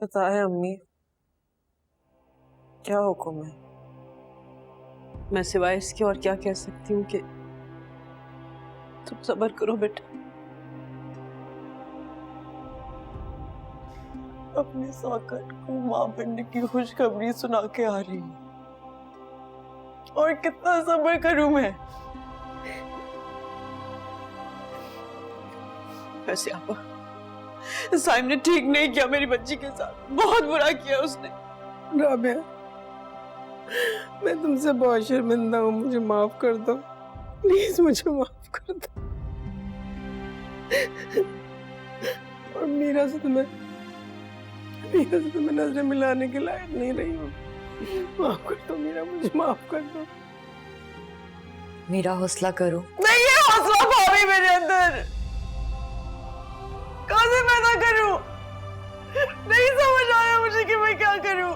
बताए अम्मी, क्या हुक्म है? मैं सिवाय इसके और क्या कह सकती हूँ कि तुम सब्र करो बेटा। अपने साकट को मां बनने की खुशखबरी सुना के आ रही हूँ, और कितना सब्र करूं मैं? वैसे आपा, साइम ने ठीक नहीं किया मेरी बच्ची के साथ, बहुत बुरा किया उसने। राबिया, मैं तुमसे बहुत शर्मिंदा हूँ, मुझे माफ कर दो, प्लीज मुझे माफ कर दो। और मीरा से तुम्हें नजरें मिलाने के लायक नहीं रही हूँ। माफ कर दो मीरा, मुझे माफ कर दो। मीरा, हौसला करो। नहीं है हौसला भाभी मेरे अंदर, कहां से पैदा करूं? नहीं समझ आया मुझे कि मैं क्या करूं।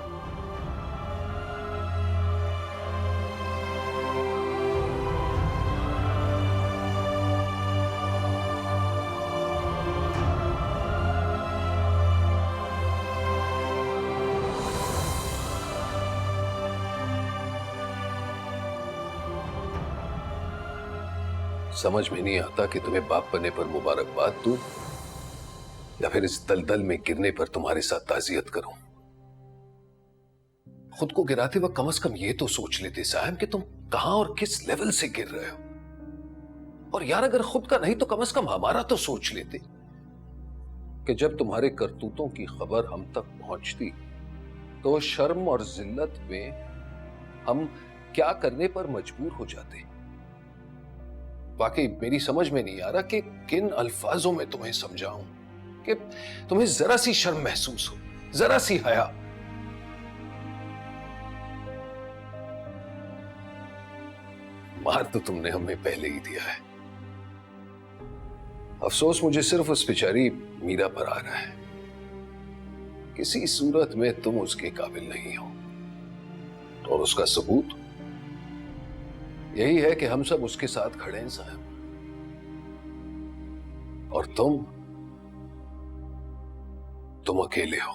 समझ में नहीं आता कि तुम्हें बाप बनने पर मुबारकबाद दूं या फिर इस दलदल में गिरने पर तुम्हारे साथ ताजियत करूं। खुद को गिराते वक्त कम से कम ये तो सोच लेते साहब कि तुम कहां और किस लेवल से गिर रहे हो। और यार, अगर खुद का नहीं तो कम से कम हमारा तो सोच लेते कि जब तुम्हारे करतूतों की खबर हम तक पहुंचती तो शर्म और जिल्लत में हम क्या करने पर मजबूर हो जाते। वाकई मेरी समझ में नहीं आ रहा कि किन अल्फाजों में तुम्हें समझाऊं कि तुम्हें जरा सी शर्म महसूस हो, जरा सी हया। मार तो तुमने हमें पहले ही दिया है। अफसोस मुझे सिर्फ उस बेचारी मीरा पर आ रहा है। किसी सूरत में तुम उसके काबिल नहीं हो, और उसका सबूत यही है कि हम सब उसके साथ खड़े हैं साहब। और तुम अकेले हो।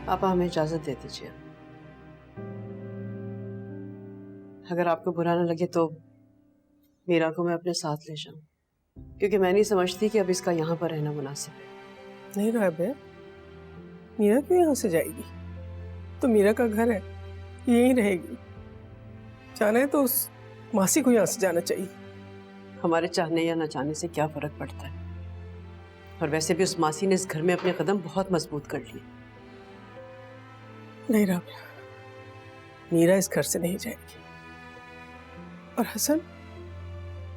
पापा, हमें इजाजत दे दीजिए। अगर आपको बुरा ना लगे तो मीरा को मैं अपने साथ ले जाऊं, क्योंकि मैं नहीं समझती कि अब इसका यहाँ पर रहना मुनासिब है। नहीं राबिया, मीरा क्यों यहाँ से जाएगी? तो मीरा का घर है, यहीं रहेगी। जाना है तो उस मासी को यहाँ से जाना चाहिए। हमारे चाहने या न चाहने से क्या फर्क पड़ता है? और वैसे भी उस मासी ने इस घर में अपने कदम बहुत मजबूत कर लिए। नहीं राबिया, मीरा इस घर से नहीं जाएगी। और हसन,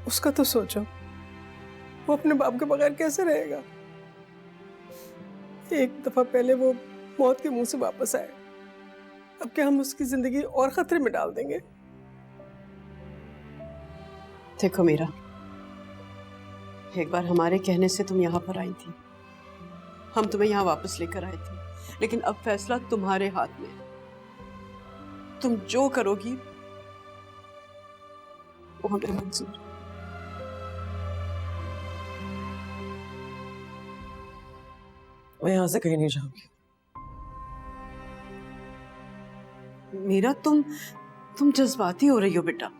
उसका तो सोचो, वो अपने बाप के बगैर कैसे रहेगा? एक दफा पहले वो मौत के मुंह से वापस आए, अब क्या हम उसकी जिंदगी और खतरे में डाल देंगे? देखो मीरा, एक बार हमारे कहने से तुम यहाँ पर आई थी, हम तुम्हें यहाँ वापस लेकर आए थे, लेकिन अब फैसला तुम्हारे हाथ में है। तुम जो करोगी वो हमें मंजूर। मैं यहाँ से कहीं नहीं जाऊंगी। मीरा, तुम जज्बाती हो रही हो बेटा।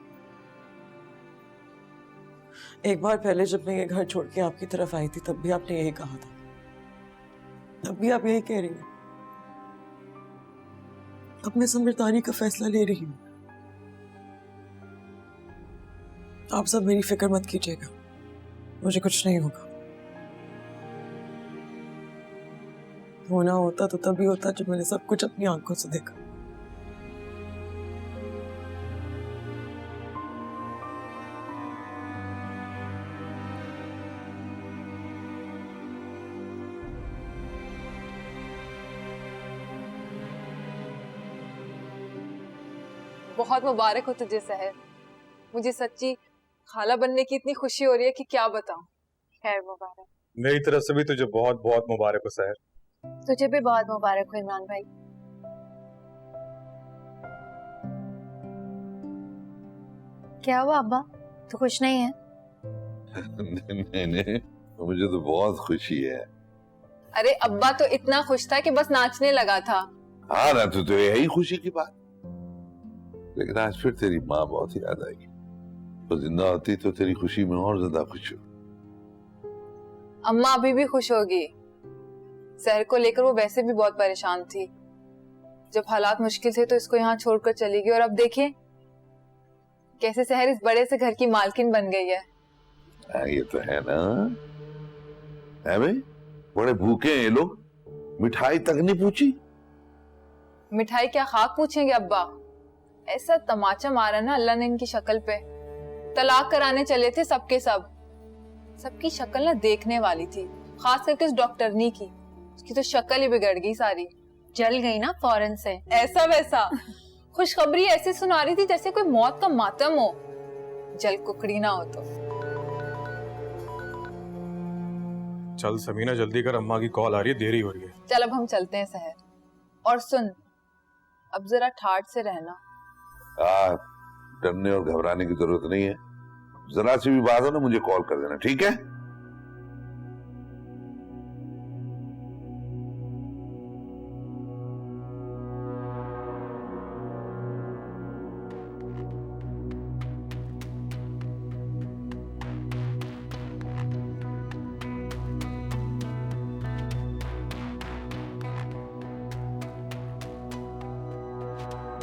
एक बार पहले जब मैं ये घर छोड़ के आपकी तरफ आई थी, तब भी आपने यही कहा था, तब भी आप यही कह रही हैं। अब मैं समझदारी का फैसला ले रही हूँ। आप सब मेरी फिक्र मत कीजिएगा, मुझे कुछ नहीं होगा। होना होता तो तभी होता जब मैंने सब कुछ अपनी आंखों से देखा। बहुत मुबारक हो तुझे सहर। मुझे सच्ची खाला बनने की इतनी खुशी हो रही है कि क्या बताऊं। खैर मुबारक। मेरी तरफ से भी तुझे बहुत बहुत मुबारक हो सहर। तुझे भी बहुत मुबारक हो इमरान भाई। क्या हुआ अब्बा, तू खुश नहीं है? नहीं, मुझे तो बहुत खुशी है। अरे अब्बा तो इतना खुश था कि बस नाचने लगा था। हाँ ना, तो यही खुशी की बात। लेकिन आज फिर तेरी माँ बहुत याद आई। वो जिंदा होती तो तेरी खुशी में और ज्यादा खुश हो। अम्मा अभी भी खुश होगी। सहर को लेकर वो वैसे भी बहुत परेशान थी। जब हालात मुश्किल थे तो इसको यहाँ छोड़कर चली गई, और अब देखिए कैसे सहर इस बड़े से घर की मालकिन बन गई है। ये तो है ना। है भाई, बड़े भूखे हैं ये लोग, मिठाई तक नहीं पूछी। मिठाई क्या खाक पूछेंगे अब्बा? ऐसा तमाचा मारा ना अल्लाह ने इनकी शक्ल पे। तलाक कराने चले थे सबके सब। सबकी शक्ल ना देखने वाली थी, खास करके उस डॉक्टरनी की। उसकी तो शक्ल ही बिगड़ गई सारी, जल गई ना फौरन से। ऐसा वैसा खुशखबरी ऐसे सुना रही थी जैसे कोई मौत का मातम हो, जल कुकड़ी ना हो तो। चल समीना जल्दी कर, अम्मा की कॉल आ रही है, देरी हो रही है। चल अब हम चलते हैं सहर। और सुन, अब जरा ठाठ से रहना। डरने और घबराने की जरूरत नहीं है। जरा सी भी बात हो ना, मुझे कॉल कर देना, ठीक है?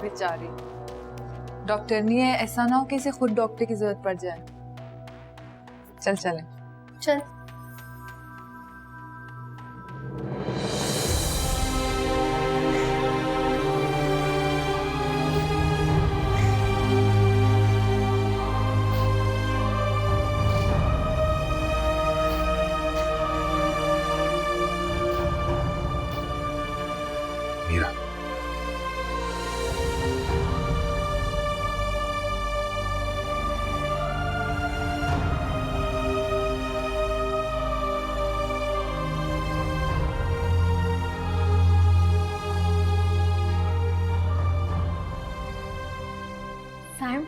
बेचारी डॉक्टरनी है, ऐसा ना हो कि इसे खुद डॉक्टर की जरूरत पड़ जाए। चल चलें। चल। मीरा, सैम,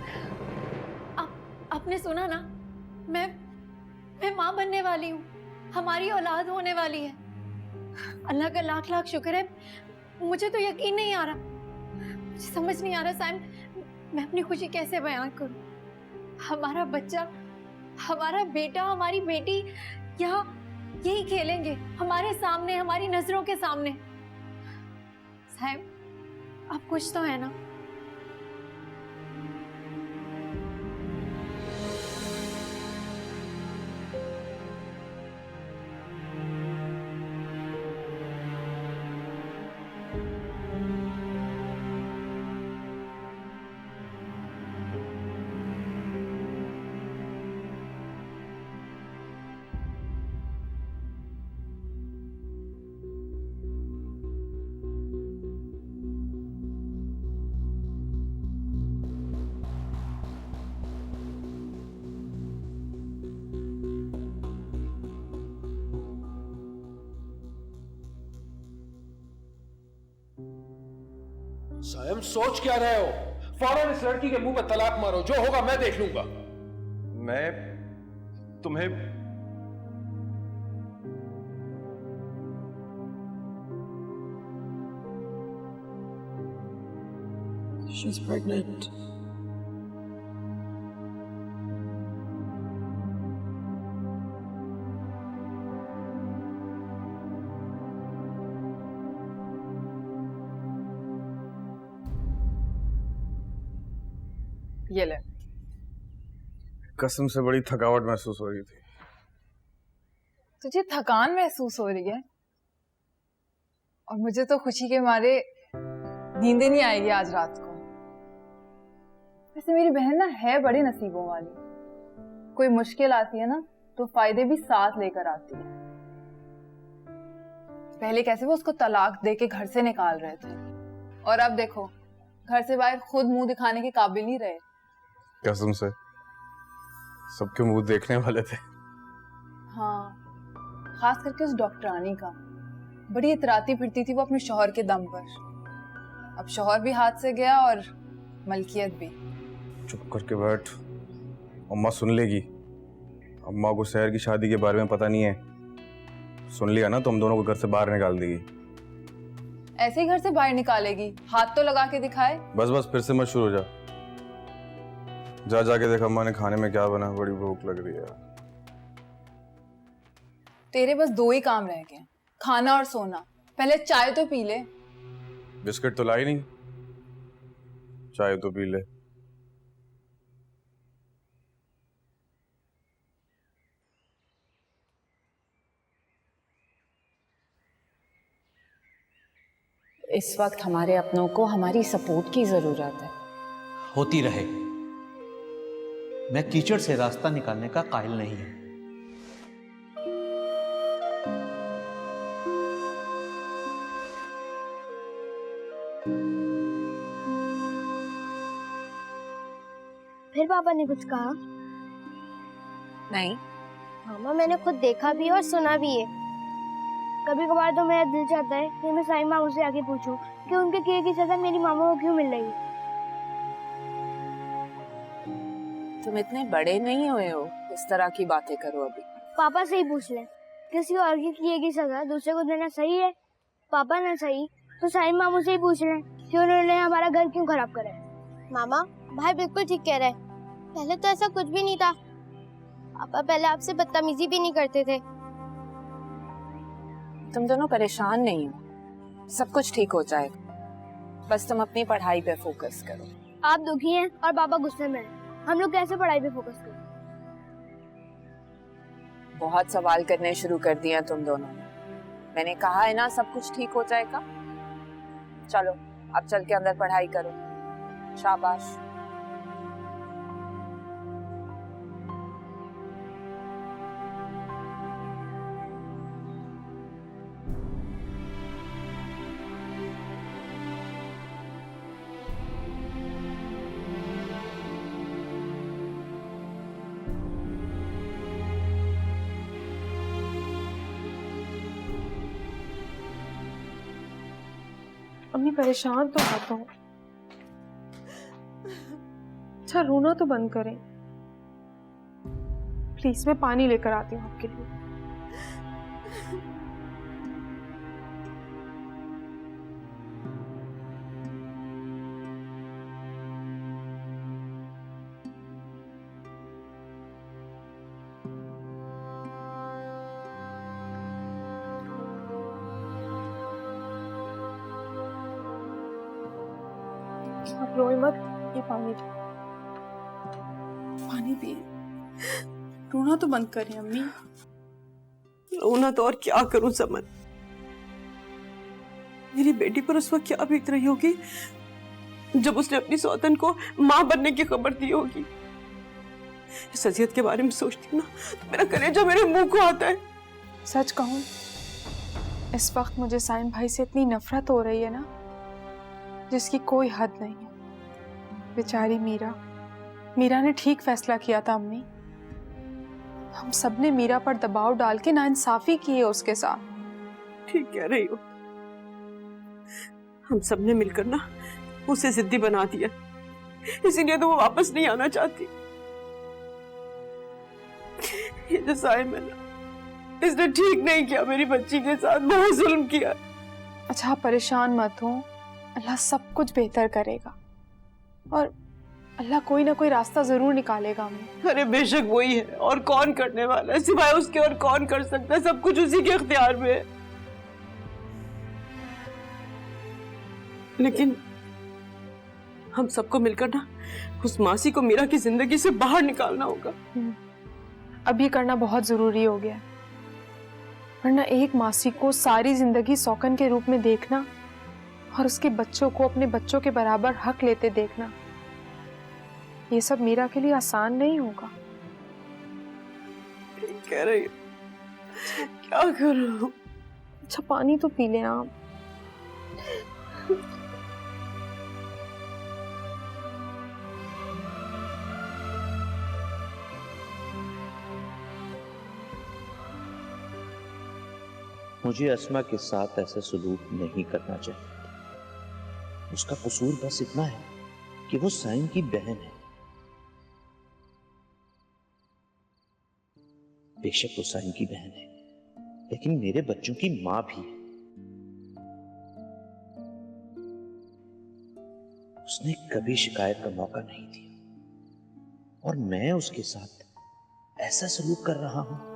आपने सुना ना, मैं माँ बनने वाली हूँ। हमारी औलाद होने वाली है। अल्लाह का लाख लाख शुक्र है। मुझे तो यकीन नहीं आ रहा, मुझे समझ नहीं आ रहा सैम, मैं अपनी खुशी कैसे बयान करूँ। हमारा बच्चा, हमारा बेटा, हमारी बेटी यहाँ यही खेलेंगे हमारे सामने, हमारी नजरों के सामने। सैम, आप खुश तो है ना? सायम, सोच क्या रहे हो? फौरन इस लड़की के मुंह पे तलाक मारो, जो होगा मैं देख लूंगा। मैं तुम्हें She's pregnant. ये ले। कसम से बड़ी थकावट महसूस हो रही थी। तुझे थकान महसूस हो रही है? और मुझे तो खुशी के मारे नींद नहीं आएगी आज रात को। वैसे मेरी बहन ना है बड़ी नसीबों वाली। कोई मुश्किल आती है ना तो फायदे भी साथ लेकर आती है। पहले कैसे वो उसको तलाक दे के घर से निकाल रहे थे, और अब देखो घर से बाहर खुद मुंह दिखाने के काबिल नहीं रहे। कसम से सबके मुंह देखने वाले थे। हाँ, खास करके उस डॉक्टरानी का। बड़ी इतराती फिरती थी वो अपने शौहर के दम पर। अब शौहर भी हाथ से गया और मलकियत भी। चुप करके बैठ, अम्मा सुन लेगी। अम्मा को शहर की शादी के बारे में पता नहीं है, सुन लिया ना तो हम दोनों को घर से बाहर निकाल देगी। ऐसे ही घर से बाहर निकालेगी? हाथ तो लगा के दिखाए। बस बस फिर से मत शुरू हो जा। जा जाके देख अम्मा ने खाने में क्या बना, बड़ी भूख लग रही है। तेरे बस दो ही काम रह गए, खाना और सोना। पहले चाय तो पी ले। बिस्किट तो लाई नहीं, चाय तो पी ले। इस वक्त हमारे अपनों को हमारी सपोर्ट की जरूरत है। होती रहे, मैं कीचड़ से रास्ता निकालने का कायल नहीं हूं। फिर पापा ने कुछ कहा? नहीं मामा, मैंने खुद देखा भी और सुना भी है। कभी कभार तो मेरा दिल चाहता है कि मैं साईं मामू से आके पूछूं कि उनके किए की सजा मेरी मामा को क्यों मिल रही है। तुम इतने बड़े नहीं हुए हो इस तरह की बातें करो अभी। पापा से ही पूछ ले, किसी और के किए की सजा दूसरे को देना सही है? पापा ना सही तो साईं मामू से ही पूछ ले कि उन्होंने हमारा घर क्यों खराब करा है। मामा, भाई बिल्कुल ठीक कह रहे हैं। पहले तो ऐसा कुछ भी नहीं था। पापा पहले आपसे बदतमीजी भी नहीं करते थे। तुम दोनों परेशान नहीं हो, सब कुछ ठीक हो जाएगा। बस तुम अपनी पढ़ाई पे फोकस करो। आप दुखी हैं और पापा गुस्से में हैं। हम लोग कैसे पढ़ाई पे फोकस करें? बहुत सवाल करने शुरू कर दिए तुम दोनों ने। मैंने कहा है ना सब कुछ ठीक हो जाएगा। चलो अब चल के अंदर पढ़ाई करो। शाबाश। अम्मी परेशान तो मत हो। अच्छा रोना तो बंद करें प्लीज। मैं पानी लेकर आती हूँ आपके लिए। आप रोए मत, ये पानी पानी पिए। रोना तो बंद करें अम्मी। रोना तो और क्या करूं समन। मेरी बेटी पर उस वक्त क्या बीत रही होगी जब उसने अपनी सौतन को मां बनने की खबर दी होगी। इस अजियत के बारे में सोचती हूँ ना तो मेरा कलेजा मेरे मुंह को आता है। सच कहूं, इस वक्त मुझे साइन भाई से इतनी नफरत हो रही है ना जिसकी कोई हद नहीं है। बेचारी मीरा ने ठीक फैसला किया था अम्मी। हम सबने मीरा पर दबाव डाल के नाइंसाफी की है उसके साथ। ठीक कह रही हो, हम सबने मिलकर ना उसे जिद्दी बना दिया, इसीलिए तो वो वापस नहीं आना चाहती। ये जो साइम है ना, इसने ठीक नहीं किया मेरी बच्ची के साथ, बहुत जुल्म किया। अच्छा आप परेशान मत हो, अल्लाह सब कुछ बेहतर करेगा और अल्लाह कोई ना कोई रास्ता जरूर निकालेगा हमें। अरे बेशक वही है, और कौन करने वाला है सिवाय उसके, और कौन कर सकता है? सब कुछ उसी के इख्तियार में है। लेकिन हम सबको मिलकर ना उस मासी को मीरा की जिंदगी से बाहर निकालना होगा। अब ये करना बहुत जरूरी हो गया, वरना एक मासी को सारी जिंदगी सौकन के रूप में देखना और उसके बच्चों को अपने बच्चों के बराबर हक लेते देखना, ये सब मीरा के लिए आसान नहीं होगा। कह रही हो, क्या करूं? अच्छा पानी तो पी लें आप। मुझे अस्मा के साथ ऐसा सलूक नहीं करना चाहिए था। उसका कसूर बस इतना है कि वो साइम की बहन है। बेशक वो साइम की बहन है, लेकिन मेरे बच्चों की मां भी है। उसने कभी शिकायत का मौका नहीं दिया और मैं उसके साथ ऐसा सलूक कर रहा हूं।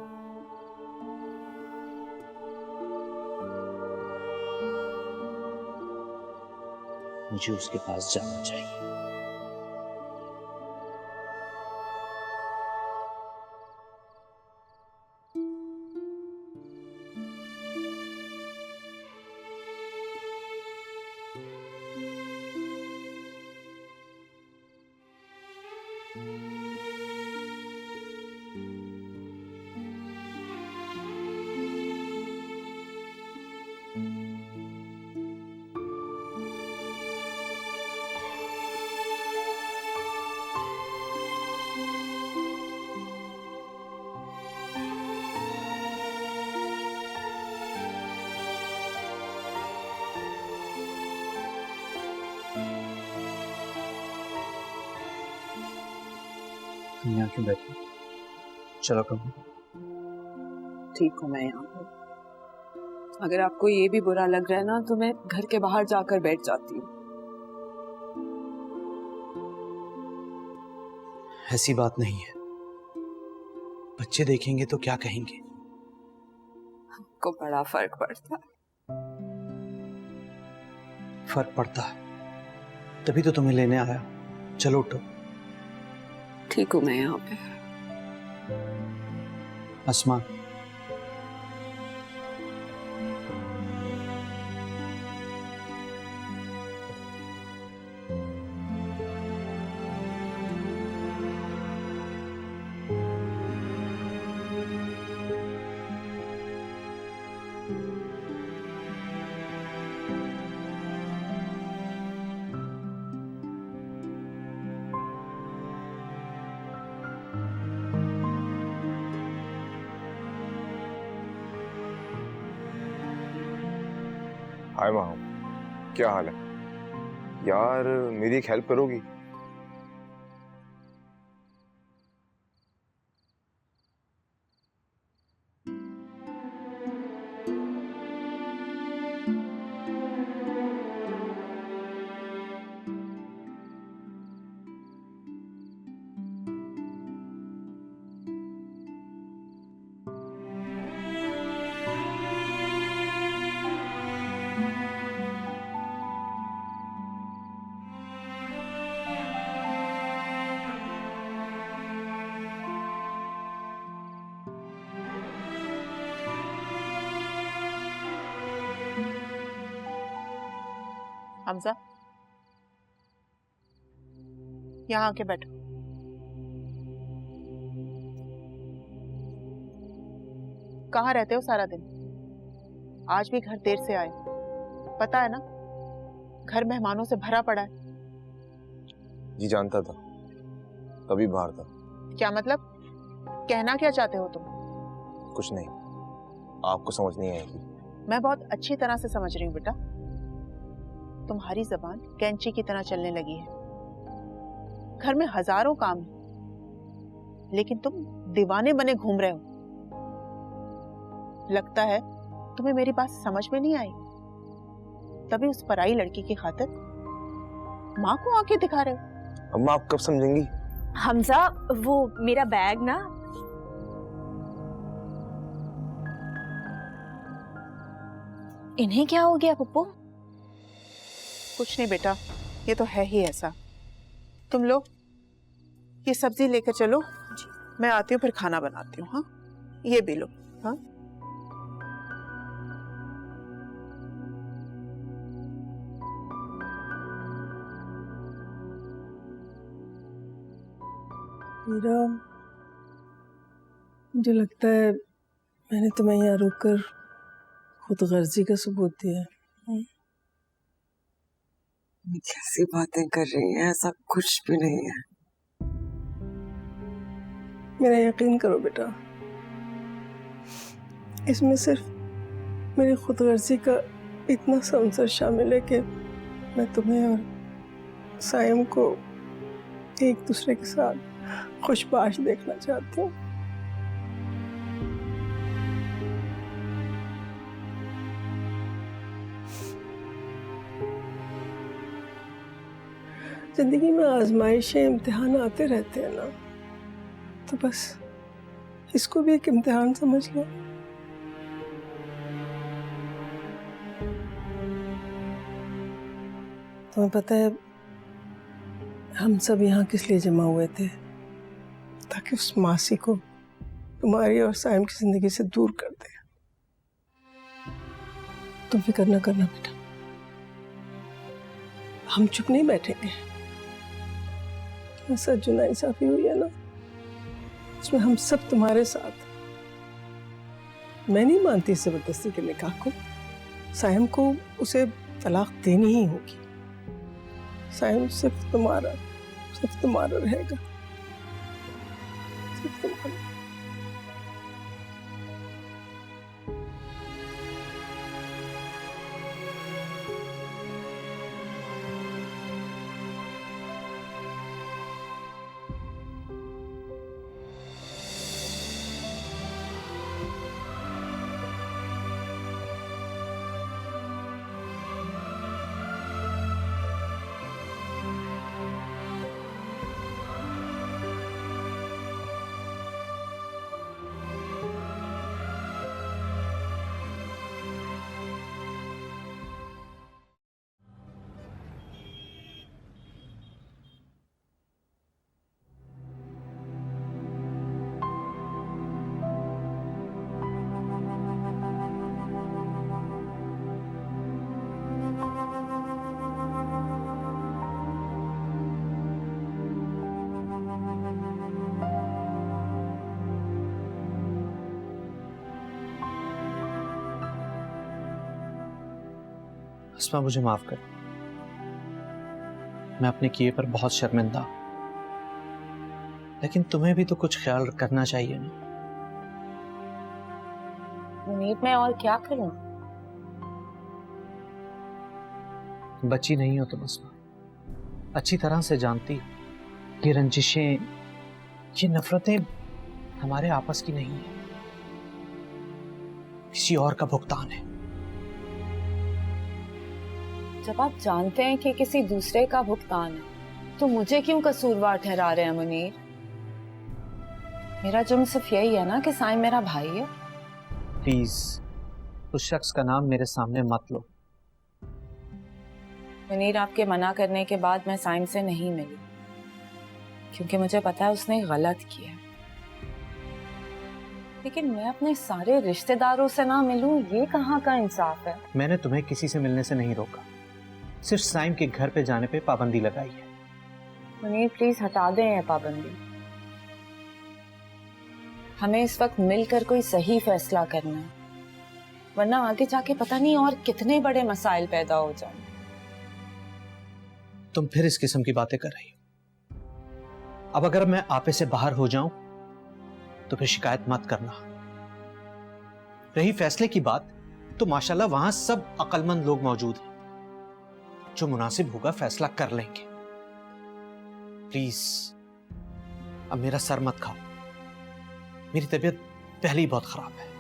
मुझे उसके पास जाना चाहिए। तुम यहाँ क्यों बैठी? चलो कहो। ठीक हूँ मैं यहाँ पे। अगर आपको ये भी बुरा लग रहा है ना तो मैं घर के बाहर जाकर बैठ जाती हूँ। ऐसी बात नहीं है, बच्चे देखेंगे तो क्या कहेंगे? आपको बड़ा फर्क पड़ता है। फर्क पड़ता है तभी तो तुम्हें लेने आया। चलो उठो। ठीक हूँ मैं यहाँ पे। अस्मा, हाय माँ, क्या हाल है यार? मेरी एक हेल्प करोगी? हमजा, यहाँ आके बैठो। कहाँ रहते हो सारा दिन? आज भी घर देर से आए, पता है ना घर मेहमानों से भरा पड़ा है। जी जानता था, तभी बाहर था। क्या मतलब? कहना क्या चाहते हो तुम? कुछ नहीं, आपको समझ नहीं आएगी। मैं बहुत अच्छी तरह से समझ रही हूँ बेटा। तुम्हारी जबान कैंची की तरह चलने लगी है। घर में हजारों काम है, लेकिन तुम दीवाने बने घूम रहे हो। लगता है तुम्हें मेरी बात समझ में नहीं आई, तभी उस पराई लड़की की खातिर माँ को आंखें दिखा रहे हो। अम्मा आप कब समझेंगी? हमजा, वो मेरा बैग ना। इन्हें क्या हो गया पप्पू? कुछ नहीं बेटा, ये तो है ही ऐसा। तुम लोग ये सब्जी लेकर चलो, मैं आती हूँ फिर खाना बनाती हूँ। हाँ, ये भी लो। हाँ, मीरा, मुझे लगता है मैंने तुम्हें यहाँ रोककर खुद गर्जी का सबूत दिया है। कैसी बातें कर रही हैं? ऐसा कुछ भी नहीं है। मेरा यकीन करो बेटा, इसमें सिर्फ मेरी खुदगर्जी का इतना सा अंसर शामिल है कि मैं तुम्हें और साइम को एक दूसरे के साथ खुशबाश देखना चाहती हूँ। जिंदगी में आजमाइशें इम्तिहान आते रहते हैं ना, तो बस इसको भी एक इम्तिहान समझ लो। तुम्हें पता है हम सब यहाँ किस लिए जमा हुए थे? ताकि उस मासी को तुम्हारी और साइम की जिंदगी से दूर कर दे। तुम फिक्र न करना बेटा, हम चुप नहीं बैठेंगे। ऐसा जो नाइंसाफी हुई है ना, उसमें हम सब तुम्हारे साथ। मैं नहीं मानती इस जबरदस्ती के निकाह को। साइम को उसे तलाक देनी ही होगी। साइम सिर्फ तुम्हारा रहेगा, सिर्फ तुम्हारा। अस्मा, मुझे माफ कर। मैं अपने किए पर बहुत शर्मिंदा हूं, लेकिन तुम्हें भी तो कुछ ख्याल करना चाहिए ना। मुनीर, मैं और क्या करूं? बच्ची नहीं हो तुम अस्मा, अच्छी तरह से जानती हो ये रंजिशें, ये नफरतें हमारे आपस की नहीं है, किसी और का भुगतान है। जब आप जानते हैं कि किसी दूसरे का भुगतान है, तो मुझे क्यों कसूरवार ठहरा रहे हैं मुनीर? मेरा जुर्म सिर्फ यही है ना कि साइम मेरा भाई है। प्लीज उस शख्स का नाम मेरे सामने मत लो। मुनीर, आपके मना करने के बाद मैं साइम से नहीं मिली, क्योंकि मुझे पता है उसने गलत किया। लेकिन मैं अपने सारे रिश्तेदारों से ना मिलूं, ये कहाँ का इंसाफ है? मैंने तुम्हें किसी से मिलने से नहीं रोका, सिर्फ साइम के घर पे जाने पे पाबंदी लगाई है। मुनीर, प्लीज हटा दें ये पाबंदी। हमें इस वक्त मिलकर कोई सही फैसला करना है, वरना आगे जाके पता नहीं और कितने बड़े मसाइल पैदा हो जाएं। तुम फिर इस किस्म की बातें कर रही हो। अब अगर मैं आपे से बाहर हो जाऊं तो फिर शिकायत मत करना। रही फैसले की बात, तो माशाल्लाह वहां सब अक्लमंद लोग मौजूद हैं, जो मुनासिब होगा फैसला कर लेंगे। प्लीज अब मेरा सर मत खाओ, मेरी तबीयत पहले ही बहुत खराब है।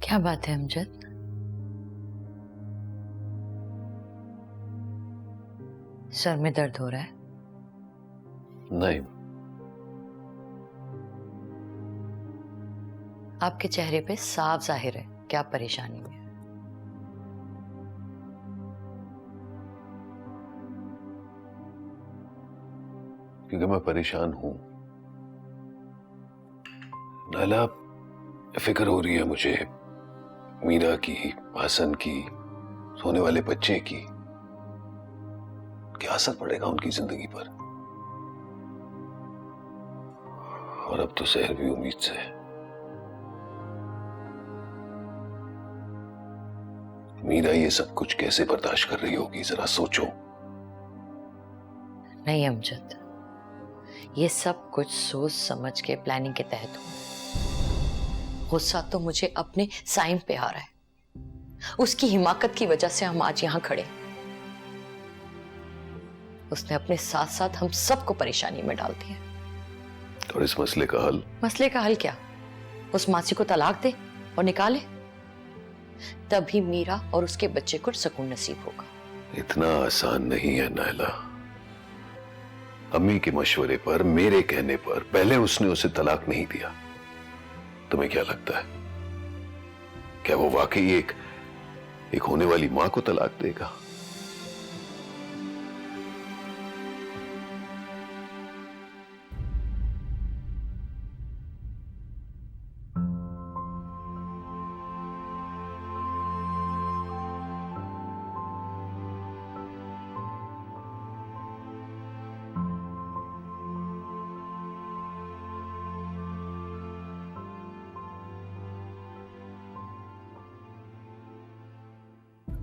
क्या बात है अमजद? सर में दर्द हो रहा है? नहीं। आपके चेहरे पे साफ जाहिर है कि आप परेशानी में हैं। क्योंकि मैं परेशान हूं। नाला, फिक्र हो रही है मुझे मीरा की, हसन की, होने वाले बच्चे की क्या असर पड़ेगा उनकी जिंदगी पर। और अब तो शहर भी उम्मीद से है। मीरा ये सब कुछ कैसे बर्दाश्त कर रही होगी, जरा सोचो। नहीं अमजद, ये सब कुछ सोच समझ के प्लानिंग के तहत हुआ। गुस्सा तो मुझे अपने साइम पे आ रहा है। उसकी हिमाकत की वजह से हम आज यहां खड़े। उसने अपने साथ साथ हम सबको परेशानी में डाल दिया। और इस मसले का हल? मसले का हल क्या? उस मासी को तलाक दे और निकाले, तभी मीरा और उसके बच्चे को सुकून नसीब होगा। इतना आसान नहीं है नायला। अम्मी के मशवरे पर, मेरे कहने पर पहले उसने उसे तलाक नहीं दिया। तुम्हें क्या लगता है, क्या वो वाकई एक होने वाली मां को तलाक देगा?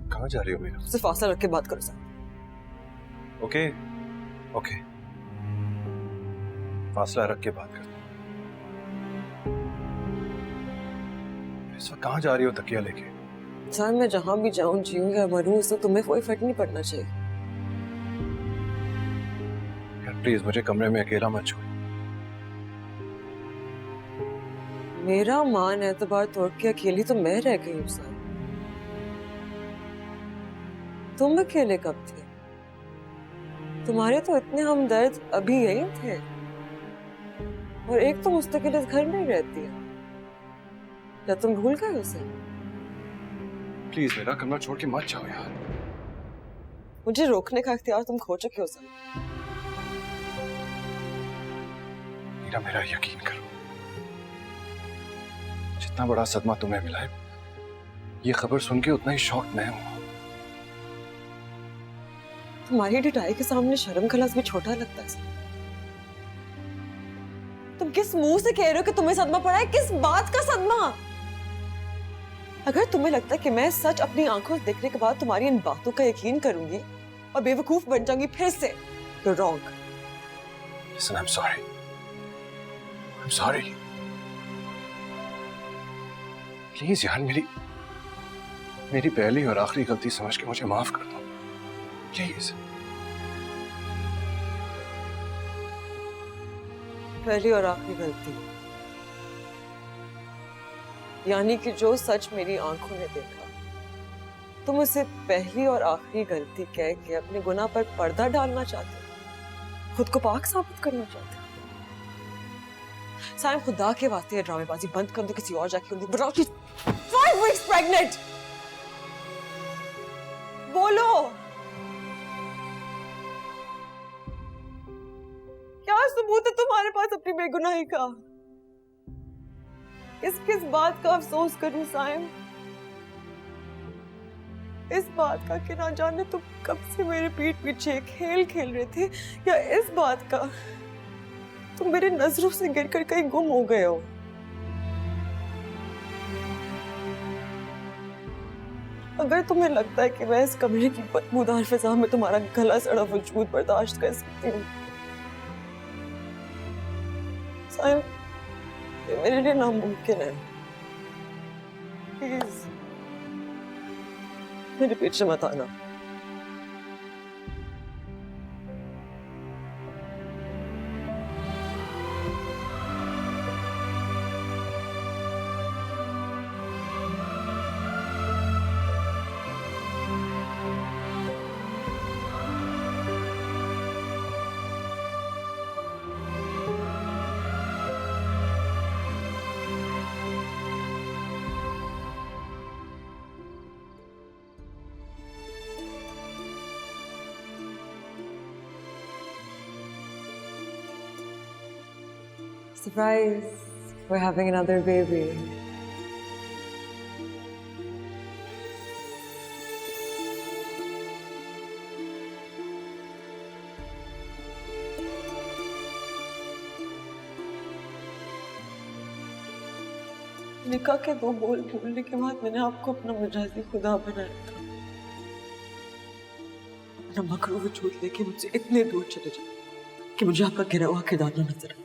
कहाँ जा रही हो मीरा? सिर्फ फासला रख के बात करो साहब। ओके ओके, फासला रख के बात करते। इस वक्त कहाँ जा रही हो तकिया लेके? सर मैं जहां भी जाऊं, जीऊं या मरूं, इससे तुम्हें कोई फर्क नहीं पड़ना चाहिए। यार प्लीज मुझे कमरे में अकेला मत छोड़। मेरा मान एतबार तोड़ के अकेली तो मैं रह गई हूँ सर। तुम अकेले कब थे? तुम्हारे तो इतने हमदर्द अभी यही थे, और एक तो मुस्तकिल इस घर में ही रहती है। क्या तुम भूल गए उसे? प्लीज मेरा कमरा छोड़ के मत जाओ यार। मुझे रोकने का इख्तियार तुम खो चुके हो सर। मीरा मेरा यकीन करो, जितना बड़ा सदमा तुम्हें मिला है, ये खबर सुन के उतना ही शॉक मैं हूं। तुम्हारी ढिठाई के सामने शर्म खलास भी छोटा लगता है सर। तुम किस मुंह से कह रहे हो कि तुम्हें सदमा पड़ा है? किस बात का सदमा? अगर तुम्हें लगता है कि मैं सच अपनी आंखों से देखने के बाद तुम्हारी इन बातों का यकीन करूंगी और बेवकूफ बन जाऊंगी फिर से, तो wrong. Listen, I'm sorry. I'm sorry. Please यार, मेरी पहली और आखिरी गलती समझ के मुझे माफ कर दो प्लीज। पहली और आखिरी गलती, यानी कि जो सच मेरी आंखों ने देखा, तुम उसे पहली और आखिरी गलती कह के अपने गुनाह पर पर्दा डालना चाहते हो, खुद को पाक साबित करना चाहते हो। साइम, खुदा के वास्ते ड्रामेबाजी बंद कर दो, किसी और जाके बताओ कि 5 weeks प्रेग्नेंट। बोलो, क्या सबूत है तुम्हारे पास अपनी बेगुनाही का? किस बात का अफसोस करूं साइम? इस बात का कि ना जाने तुम कब से मेरे पीठ पीछे खेल खेल रहे थे, या इस बात का तुम मेरे नजरों से गिरकर कहीं गुम हो गए हो? अगर तुम्हें लगता है कि मैं इस कमरे की बदबूदार फिजा में तुम्हारा गला सड़ा वजूद बर्दाश्त कर सकती हूँ, साइम, ये मेरे लिए नामुमकिन है। प्लीज मेरे पीछे मत आना। Surprise! We're having another baby. निकाह के 2 बोल बोलने के बाद मैंने आपको अपना मजाजी खुदा बनाया था। अपना मकरूह वजूद लेके मुझसे इतने दूर चले जाए कि मुझे आपका गिरा हुआ खिदाना नजर आए।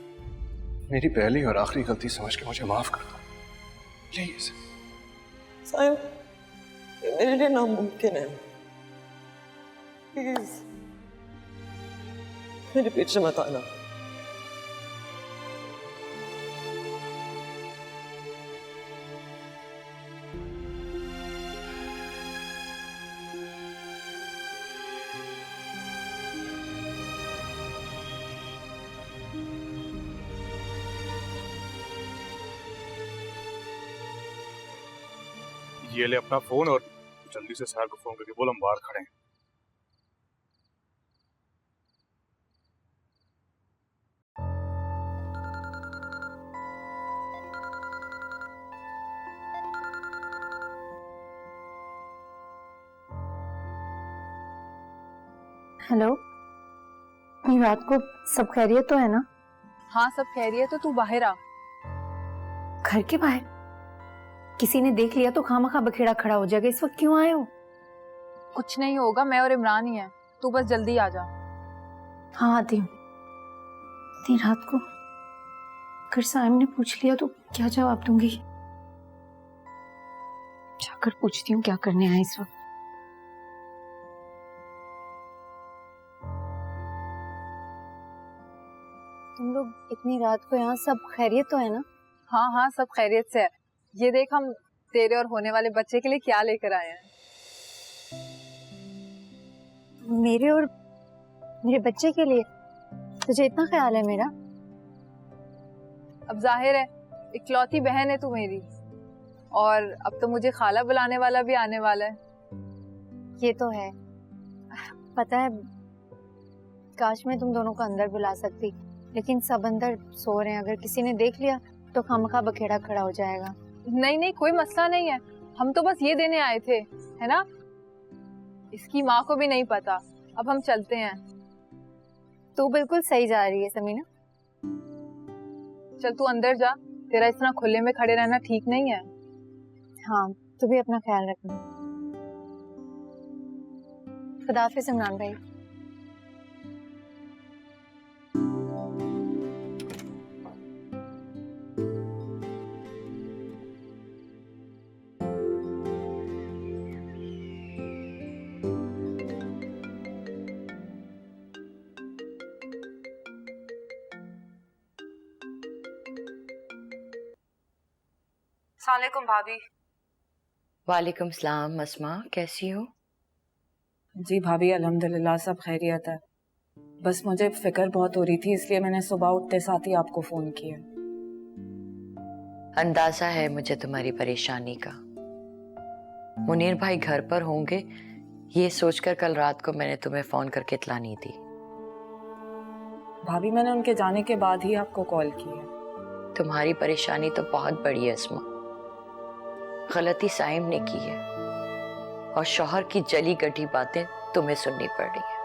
मेरी पहली और आखिरी गलती समझ के मुझे माफ कर दो प्लीज। साहिब, ये मेरे लिए नामुमकिन है। प्लीज मेरे पीछे मत आना। ये ले अपना फोन और जल्दी से सर को फोन करके बोल हम बाहर खड़े हैं। हेलो, ये रात को सब खैरियत तो है ना? हाँ सब खैरियत है, तो तू बाहर आ। घर के बाहर? किसी ने देख लिया तो खामखा बखेड़ा खड़ा हो जाएगा। इस वक्त क्यों आए हो? कुछ नहीं होगा, मैं और इमरान ही हैं, तू बस जल्दी आ जा। हाँ आती हूँ। इतनी रात को अगर साइम ने पूछ लिया तो क्या जवाब दूंगी? जाकर पूछती हूँ क्या करने आए इस वक्त। तुम लोग इतनी रात को यहाँ, सब खैरियत तो है ना? हाँ हाँ सब खैरियत से है। ये देख हम तेरे और होने वाले बच्चे के लिए क्या लेकर आए हैं। मेरे और मेरे बच्चे के लिए? तुझे इतना ख्याल है मेरा? अब जाहिर है इकलौती बहन है तू मेरी, और अब तो मुझे खाला बुलाने वाला भी आने वाला है। ये तो है। पता है, काश मैं तुम दोनों को अंदर बुला सकती, लेकिन सब अंदर सो रहे हैं। अगर किसी ने देख लिया तो खामखा बखेड़ा खड़ा हो जाएगा। नहीं नहीं कोई मसला नहीं है, हम तो बस ये देने आए थे, है ना? इसकी माँ को भी नहीं पता। अब हम चलते हैं। तू बिल्कुल सही जा रही है समीना। चल तू अंदर जा, तेरा इतना खुले में खड़े रहना ठीक नहीं है। हाँ तू भी अपना ख्याल रखना। खुदा हाफिज़ इमरान भाई। अस्सलामुअलैकुम भाभी। वालेकुम सलाम अस्मा, कैसी हो? जी भाभी अल्हम्दुलिल्लाह सब खैरियत है। बस मुझे फिक्र बहुत हो रही थी, इसलिए मैंने सुबह उठते साथ ही आपको फोन किया। अंदाजा है मुझे तुम्हारी परेशानी का। मुनीर भाई घर पर होंगे ये सोचकर कल रात को मैंने तुम्हें फोन करके इत्तला नहीं दी। भाभी मैंने उनके जाने के बाद ही आपको कॉल किया। तुम्हारी परेशानी तो बहुत बड़ी है अस्मा। गलती साइम ने की है और शौहर की जली गटी बातें तुम्हें सुननी पड़ रही है।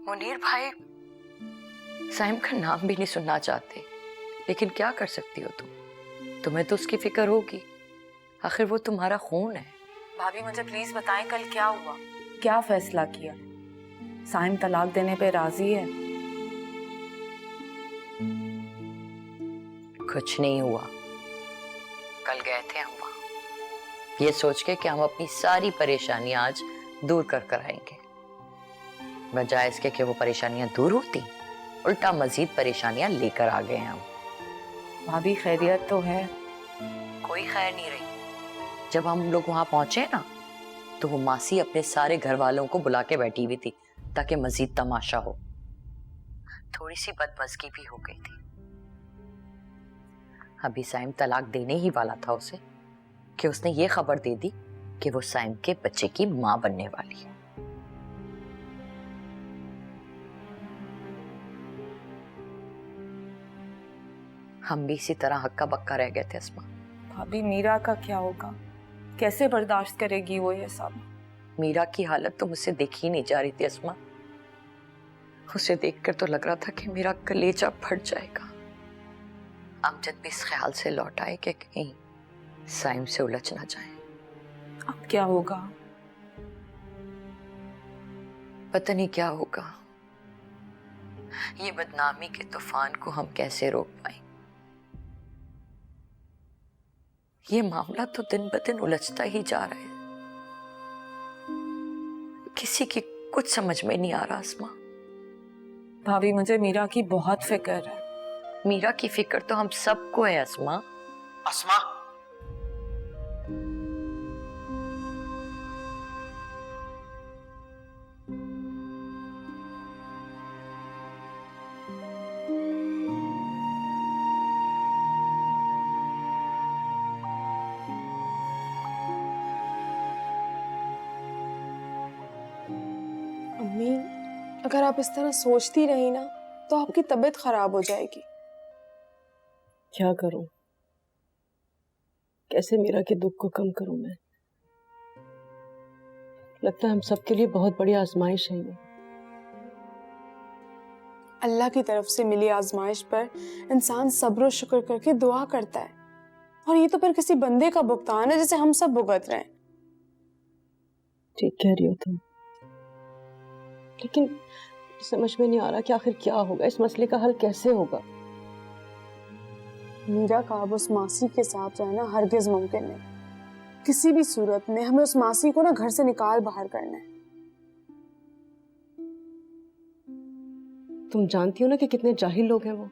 मुनीर भाई साइम का नाम भी नहीं सुनना चाहते, लेकिन क्या कर सकती हो तुम? तुम्हें तो उसकी फिक्र होगी, आखिर वो तुम्हारा खून है। भाभी मुझे प्लीज बताएं कल क्या हुआ, क्या फैसला किया? साइम तलाक देने पे राजी है? कुछ नहीं हुआ। कल गए थे हम वहां ये सोच के कि हम अपनी सारी परेशानियां आज दूर कर आएंगे। बजाय इसके कि वो परेशानियां दूर होती, उल्टा मजीद परेशानियां लेकर आ गए हम। भाभी खैरियत तो है? कोई खैर नहीं रही। जब हम लोग वहां पहुंचे ना तो वो मासी अपने सारे घर वालों को बुला के बैठी हुई थी ताकि मजीद तमाशा हो। थोड़ी सी बदमज़गी भी हो गई थी। अभी साइम तलाक देने ही वाला था उसे कि उसने ये खबर दे दी कि वो साइम के बच्चे की मां बनने वाली है। हम भी इसी तरह हक्का बक्का रह गए थे अस्मा। भाभी मीरा का क्या होगा? कैसे बर्दाश्त करेगी वो ये सब? मीरा की हालत तो मुझसे देखी ही नहीं जा रही थी अस्मा। उसे देखकर तो लग रहा था कि मेरा कलेजा फट जाएगा। अमजद भी इस ख्याल से लौट आए कि कहीं साइम से उलझ ना जाए। अब क्या होगा? पता नहीं क्या होगा। ये बदनामी के तूफान को हम कैसे रोक पाए। ये मामला तो दिन ब दिन उलझता ही जा रहा है। किसी की कुछ समझ में नहीं आ रहा। अस्मा भाभी, मुझे मीरा की बहुत फिक्र है। मीरा की फिक्र तो हम सबको है अस्मा। अस्मा, अम्मी, अगर आप इस तरह सोचती रही ना तो आपकी तबीयत खराब हो जाएगी। क्या करूं? कैसे मीरा के दुख को कम करूं मैं? लगता है हम सबके लिए बहुत बड़ी आजमाइश है ये। अल्लाह की तरफ से मिली आजमाइश पर इंसान सब्र और शुक्र करके दुआ करता है, और ये तो फिर किसी बंदे का भुगतान है जिसे हम सब भुगत रहे हैं। ठीक कह रही हो तुम, लेकिन समझ में नहीं आ रहा कि आखिर क्या होगा, इस मसले का हल कैसे होगा। मीरा का अब उस मासी के साथ रहना हरगिज मुमकिन नहीं। किसी भी सूरत में हमें उस मासी को ना घर से निकाल बाहर करना है। तुम जानती हो ना कि कितने जाहिल लोग हैं वो।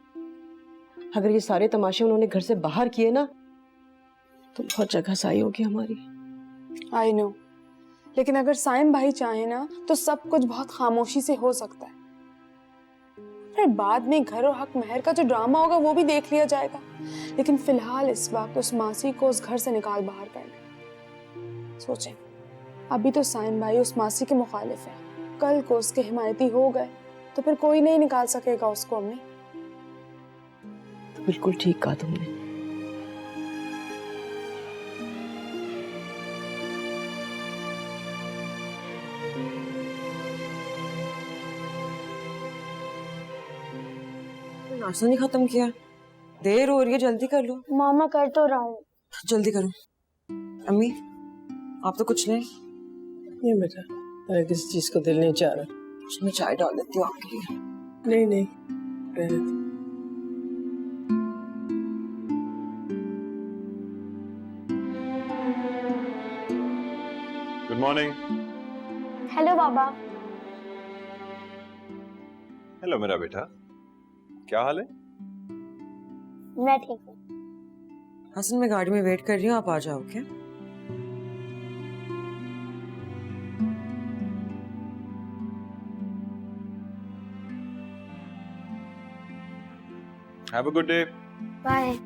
अगर ये सारे तमाशे उन्होंने घर से बाहर किए ना तो बहुत जगह साई होगी हमारी। आई नो, लेकिन अगर साइम भाई चाहे ना तो सब कुछ बहुत खामोशी से हो सकता है। फिर बाद में घर और हक महर का जो ड्रामा होगा वो भी देख लिया जाएगा, लेकिन फिलहाल इस वक्त उस मासी को उस घर से निकाल बाहर करना है। सोचें, अभी तो साइम भाई उस मासी के मुखालिफ है, कल को उसके हिमायती हो गए तो फिर कोई नहीं निकाल सकेगा उसको। अम्मी, तो बिल्कुल ठीक कहा तुमने। नाश्ता नहीं खत्म किया? देर हो रही है, जल्दी कर लो। मामा कर तो रहा हूँ। जल्दी करो। अम्मी, आप तो कुछ नहीं। ये बेटा, मेरा किसी चीज को दिल नहीं चाह रहा। उसमें चाय डाल देती हूँ आपके लिए। नहीं नहीं, रहने दो। Good morning. हेलो बाबा। हेलो मेरा बेटा, क्या हाल है? मैं ठीक हूँ। हसन, मैं गाड़ी में वेट कर रही हूँ, आप आ जाओ। क्या? Have a good day. Bye.